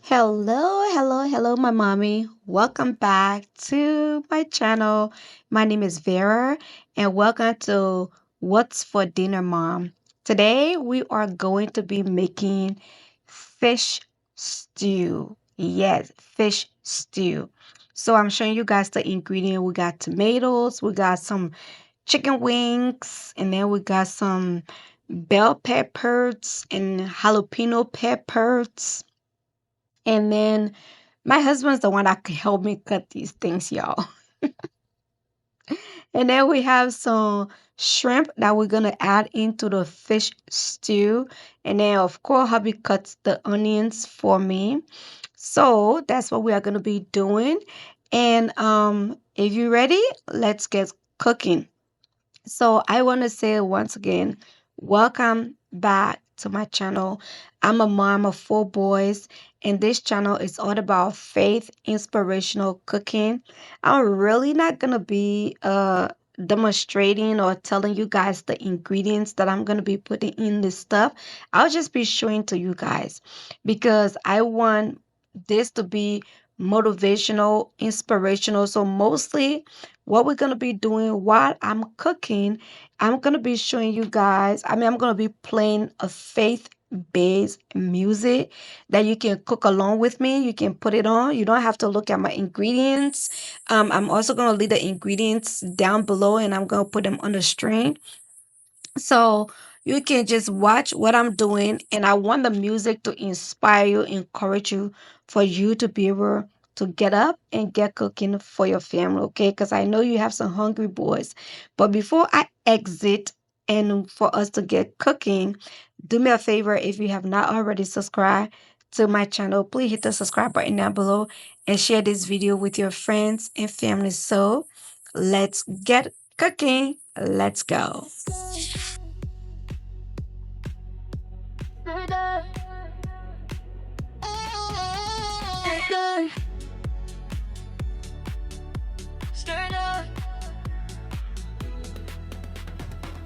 Hello, my mommy. Welcome back to my channel. My name is Vera, and welcome to What's for Dinner, Mom. Today, we are going to be making fish stew. Yes, fish stew. So, I'm showing you guys the ingredient. We got tomatoes, we got some chicken wings, and then we got some bell peppers and jalapeno peppers. And then my husband's the one that could help me cut these things, y'all. And then we have some shrimp that we're gonna add into the fish stew. And then of course hubby cuts the onions for me. So that's what we are gonna be doing. And if you're ready, let's get cooking. So I want to say once again, welcome back to my channel. I'm a mom of four boys, and this channel is all about faith, inspirational cooking. I'm really not gonna be demonstrating or telling you guys the ingredients that I'm gonna be putting in this stuff. I'll just be showing to you guys because I want this to be motivational, inspirational. So mostly what we're going to be doing while I'm cooking, I'm going to be showing you guys, I'm going to be playing a faith based music that you can cook along with me. You can put it on. You don't have to look at my ingredients. I'm also going to leave the ingredients down below and I'm going to put them on the screen. So you can just watch what I'm doing, and I want the music to inspire you, encourage you, for you to be able to get up and get cooking for your family, okay? Because I know you have some hungry boys. But before I exit and for us to get cooking, do me a favor if you have not already subscribed to my channel, please hit the subscribe button down below and share this video with your friends and family. So let's get cooking. Let's go.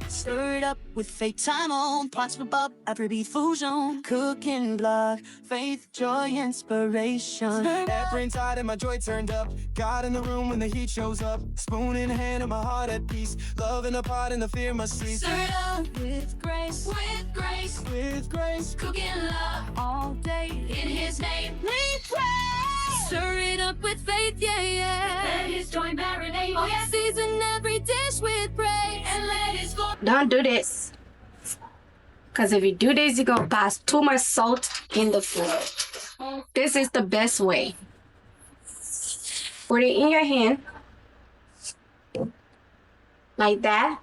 Stir it up with faith, time on. Pots for Bob, every fusion. Cooking blood, faith, joy, inspiration. Airbrain tied and my joy turned up. God in the room when the heat shows up. Spoon in hand and my heart at peace. Love in the pot and the fear must cease. Stir it up with grace, with grace, With grace, cooking love all day. In His name we pray. Stir it up with faith, yeah, yeah. Let His joy marinate. Oh yeah. Season every dish with praise and let His glory. Don't do this. Because if you do this, you're going to pass too much salt in the food. This is the best way. Put it in your hand. Like that.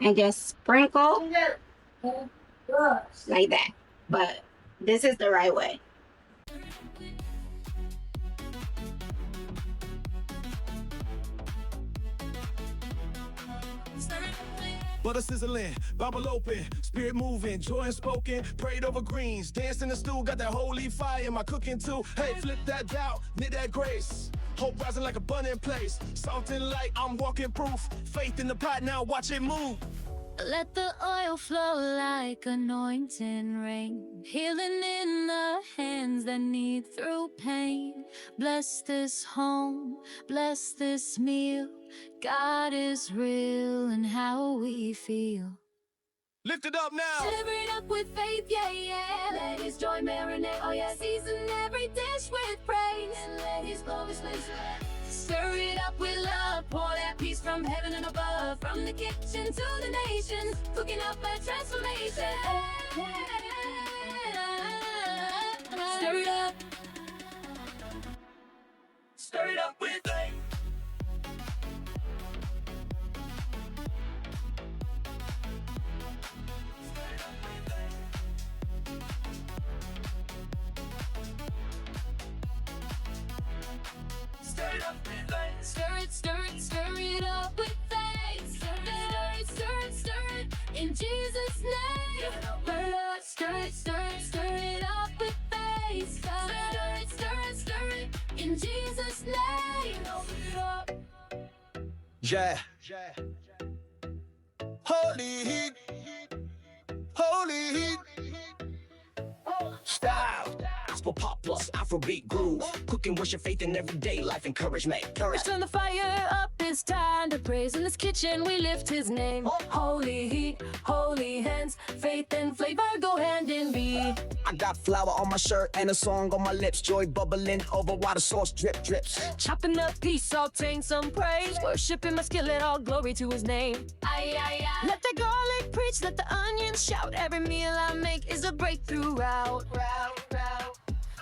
And just sprinkle. Like that. But this is the right way. butter sizzling, Bible open, spirit moving, joy unspoken, prayed over greens, danced in the stew, got that holy fire in my cooking too. Hey, flip that doubt, knit that grace. Hope rising like a bun in place. Something like I'm walking proof. Faith in the pot, now watch it move. Let the oil flow like anointing rain, healing in the hands that need through pain. Bless this home, bless this meal. God is real and how we feel. Lift it up now. Stir it up with faith, yeah, yeah. Let His joy marinate, oh yeah. Season every dish with praise and let His glory blaze. Stir it up with love, pour that peace from heaven and above. From the kitchen to the nations, cooking up a transformation. Stir it up. Stir it up with faith. Stir it up with faith. Stir it up with faith. Stir it, in Jesus' name. Stir it up with faith. Stir it, in Jesus' name. Yeah. Holy heat. Holy heat. Stop. gospel pop plus Afrobeat groove. Cooking, worship, faith in everyday life, encouragement. Let's turn the fire up, it's time to praise. In this kitchen we lift his name. Holy heat, holy hands, faith and flavor go hand in hand. I got flour on my shirt and a song on my lips. Joy bubbling over while the sauce drip drips. Chopping up peace, sauteing some praise. Worshiping my skillet, all glory to his name. Aye, aye, aye. Let the garlic preach, let the onions shout. Every meal I make is a breakthrough route.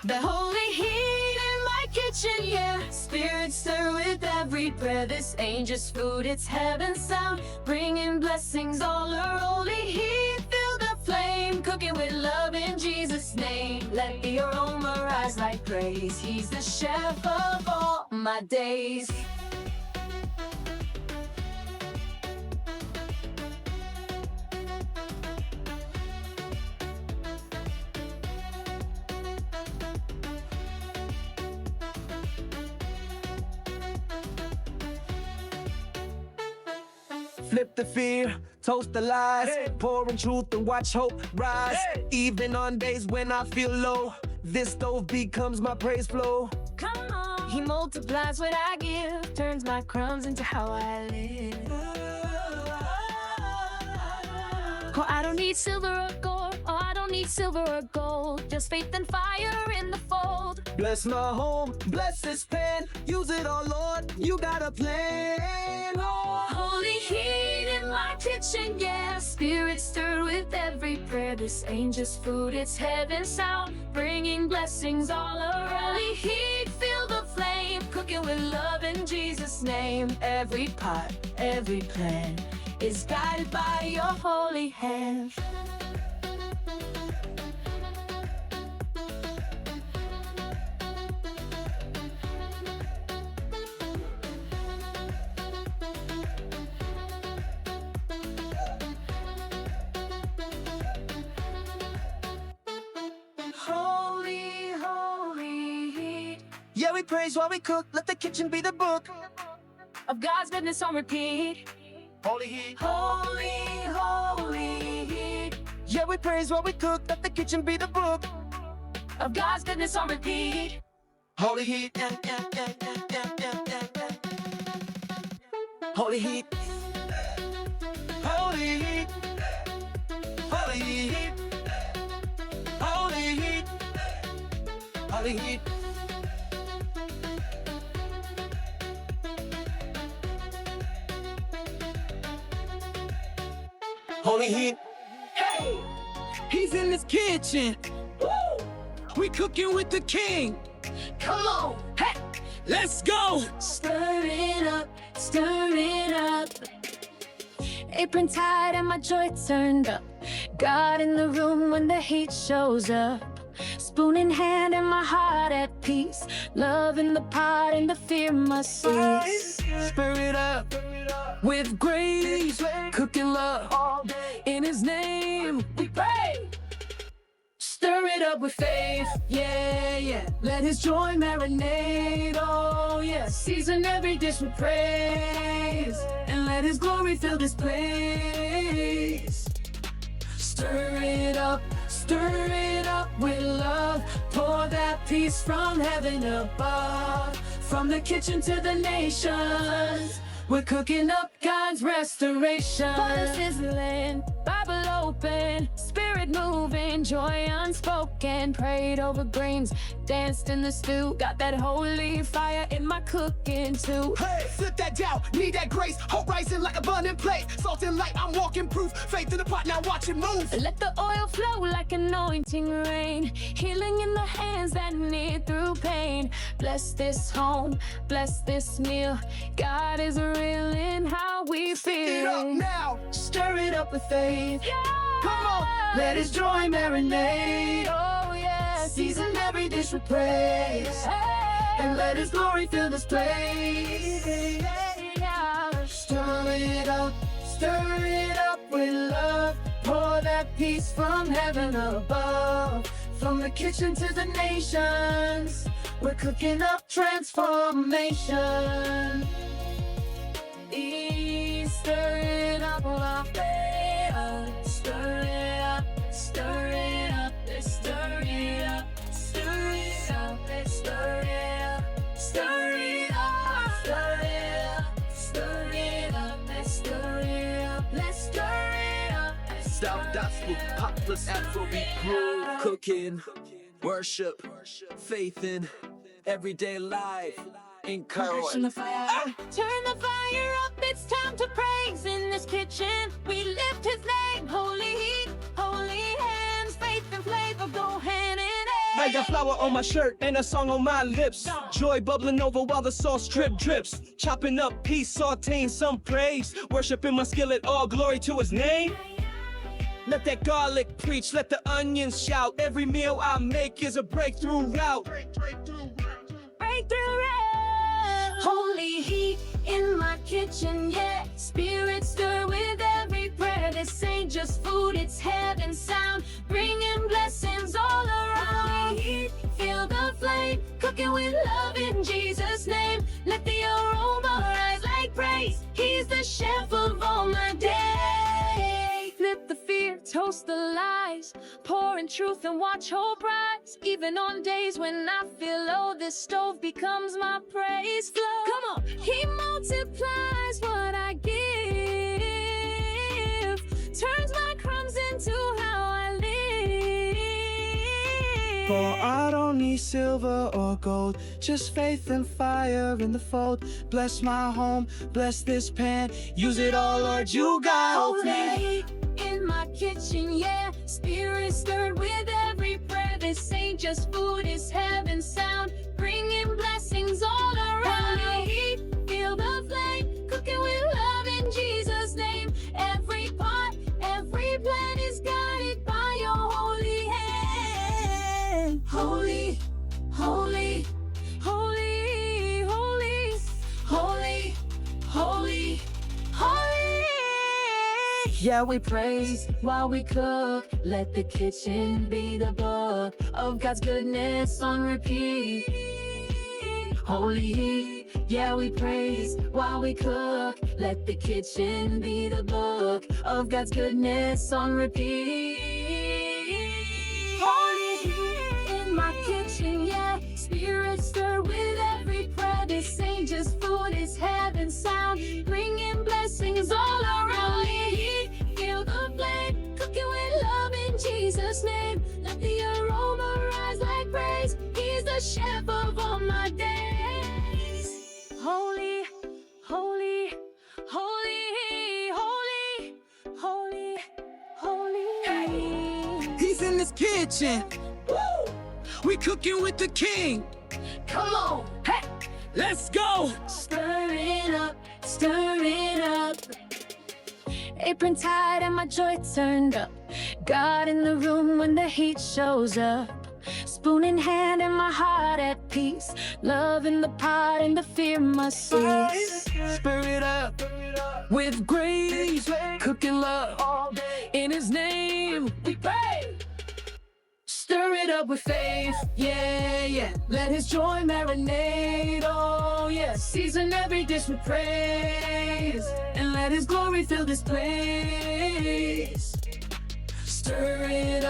The holy heat in my kitchen, yeah. Spirit stir with every prayer. This ain't just food, it's heaven's sound. Bringing blessings all around. Holy heat, fill the flame. Cooking with love in Jesus' name. Let the aroma rise like praise. He's the chef of all my days. Flip the fear, toast the lies, pouring truth and watch hope rise. Even on days when I feel low, this stove becomes my praise flow. Come on. He multiplies what I give, turns my crumbs into how I live. Oh, I don't need silver or gold. Oh, I don't need silver or gold. Just faith and fire in the fold. Bless my home, bless this pen. Use it all, Lord. You got a plan. Oh. Holy heat in my kitchen, yeah. Spirit stir with every prayer. This ain't just food, it's heaven's sound. Bringing blessings all around. Holy heat, feel the flame. Cooking with love in Jesus' name. Every pot, every plan is guided by your holy hand. Holy, holy heat Yeah, we praise while we cook. Let the kitchen be the book. of God's goodness on repeat. Holy heat. Holy, holy heat Yeah, we praise while we cook. Let the kitchen be the book. of God's goodness on repeat. Holy heat. Holy heat. Holy heat. Holy heat. Holy heat. Holy heat. Holy heat. Hey! He's in this kitchen. Woo! We cooking with the king. Come on, Hey! Let's go! stir it up, stir it up. Apron tied and my joy turned up. God in the room when the heat shows up. Spoon in hand and my heart at peace. Love in the pot and the fear must cease. Stir it up with grace, cooking love all day. In his name, we pray. Stir it up with faith, Yeah, yeah. Let his joy marinate. Oh, yes. season every dish with praise. And let his glory fill this place. Stir it up with love. Pour that peace from heaven above. From the kitchen to the nations, we're cooking up God's restoration. Butter sizzling, Bible open, spirit moving, joy unspoken. Prayed over greens, danced in the stew. Got that holy fire in my cooking too. Hey, flip that down, need that grace. Hope rising like abundant plate. Salt and light, I'm walking proof. Faith in the pot, now watch it move. Let the oil flow like anointing rain. Healing in the hands that need through pain. Bless this home, bless this meal. God is real in how we Get up feel. now, stir it up with faith. Yeah. Come on, let his joy marinate. Oh yeah, Season every dish with praise. Hey. And let his glory fill this place. Yeah. Stir it up with love. Pour that peace from heaven above. From the kitchen to the nations, we're cooking up transformation. Stir it up, stir it up, stir it up, stir it up, stir let's stir it up. Style gospel, pop plus Afrobeat groove. Cooking, worship, faith in everyday life. Encourage. Turn the fire up, it's time to praise. In this kitchen, we lift his name. Holy heat, holy hands, faith and flavor go hand in hand. I got flour on my shirt and a song on my lips. Joy bubbling over while the sauce drips. Chopping up peace, sauteing some praise. Worshiping my skillet, all glory to his name. Let that garlic preach, let the onions shout. Every meal I make is a breakthrough route. Breakthrough round. Holy heat in my kitchen, yeah. Spirit stir with every prayer. This ain't just food, it's heaven sound. Bringing blessings all around. Holy heat, feel the flame. Cooking with love in Jesus' name. Let the aroma rise like praise. He's the chef of all my day. Flip the fear, toast the lies. Pour in truth and watch hope rise. Even on days when I feel low, this stove becomes my praise flow. Come on, he multiplies what I give. Turns my crumbs into how I live. For I don't need silver or gold, just faith and fire in the fold. Bless my home, bless this pan. Use it all, Lord, you got Holy in my kitchen, yeah. Spirit stirred with every prayer. This ain't just food, it's heaven sound. Bringing blessings all around. Holy heat, feel the flame. Cooking with love in Jesus' name. Every part, every plan is guided by your holy hand. Holy, holy, holy, holy, holy, holy, holy. Yeah, we praise while we cook. Let the kitchen be the book of God's goodness on repeat. Holy, yeah, we praise while we cook. Let the kitchen be the book of God's goodness on repeat. Holy in my kitchen, yeah. Spirit stir with every prayer. This ain't just food, it's heaven sound. Bringing blessings all around. Holy, feel the flame. Cooking with love in Jesus' name. Let the aroma rise like praise. He's the chef of all my days. Holy, holy, holy, holy, holy, holy. He's in this kitchen. Woo! We cooking with the king. Come on, hey, Let's go. stir it up, stir it up. Apron tied and my joy turned up. God in the room when the heat shows up. Spoon in hand and my heart at peace. Love in the pot and the fear must cease. Stir it up with grace. Cooking love in his name. We pray. Stir it up with faith, yeah, yeah. Let his joy marinate, oh yeah. Season every dish with praise, and let his glory fill this place. Stir it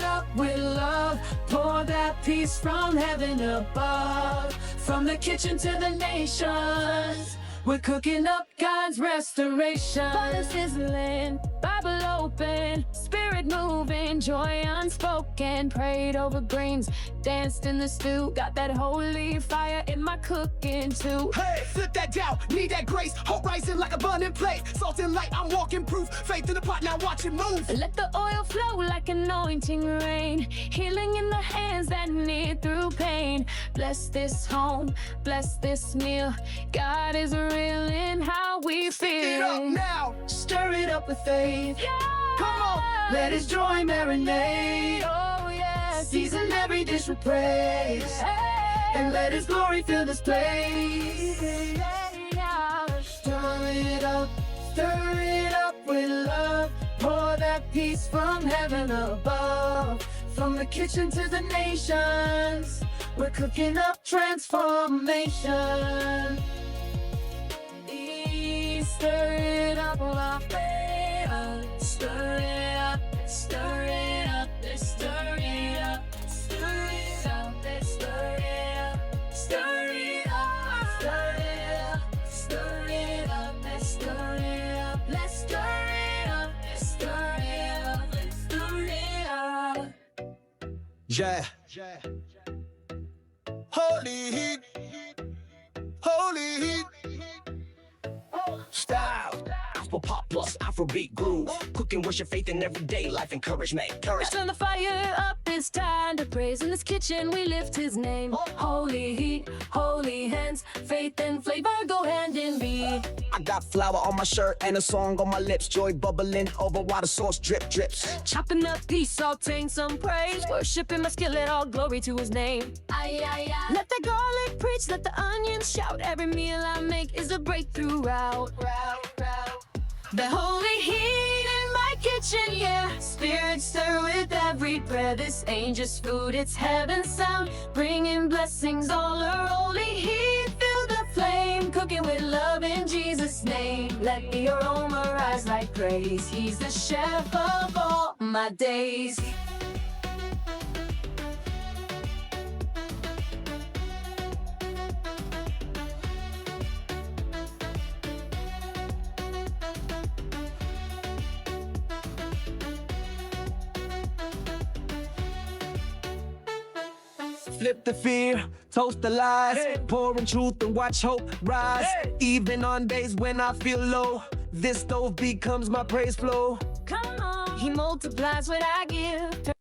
up with love. Pour that peace from heaven above. From the kitchen to the nations, we're cooking up God's restoration. Fire sizzling, Bible open, spirit moving, joy unspoken. Prayed over greens, danced in the stew. Got that holy fire in my cooking too. Hey, flip that down, need that grace. Hope rising like a burning plate. Salt and light, I'm walking proof. Faith in the pot, now watch it move. Let the oil flow like anointing rain. Healing in the hands that need through pain. Bless this home, bless this meal. God is real in how we Stir it up feel. now, stir it up with faith. Yeah. Come on, let his joy marinate. Oh yeah. Season every dish with praise, and let his glory fill this place. Stir it up with love. Pour that peace from heaven above. From the kitchen to the nations, we're cooking up transformation. Stir it up, my favorite. Stir it up, stir it up, stir it up, stir it up, stir it up, stir it up, stir it up, stir it up, stir it up. Yeah. Holy heat, holy heat. Style, gospel pop plus Afrobeat groove. Cooking, worship, faith in everyday life, encouragement. Let's turn the fire up, it's time to praise. In this kitchen we lift his name. Holy heat, holy hands, faith and flavor go hand in hand. I got flour on my shirt and a song on my lips. Joy bubbling over while the sauce drips. Chopping up peace, sauteing some praise. Worshiping my skillet, all glory to his name. Aye, aye, aye. Let the garlic preach, let the onions shout. Every meal I make is a breakthrough route. The holy heat in my kitchen, yeah. Spirit stir with every prayer. This ain't just food, it's heaven's sound. Bringing blessings all around. Holy heat, fill the flame. Cooking with love in Jesus' name. Let the aroma rise like praise. He's the chef of all my days. Flip the fear, toast the lies, pouring truth and watch hope rise. Even on days when I feel low, this stove becomes my praise flow. Come on, he multiplies what I give.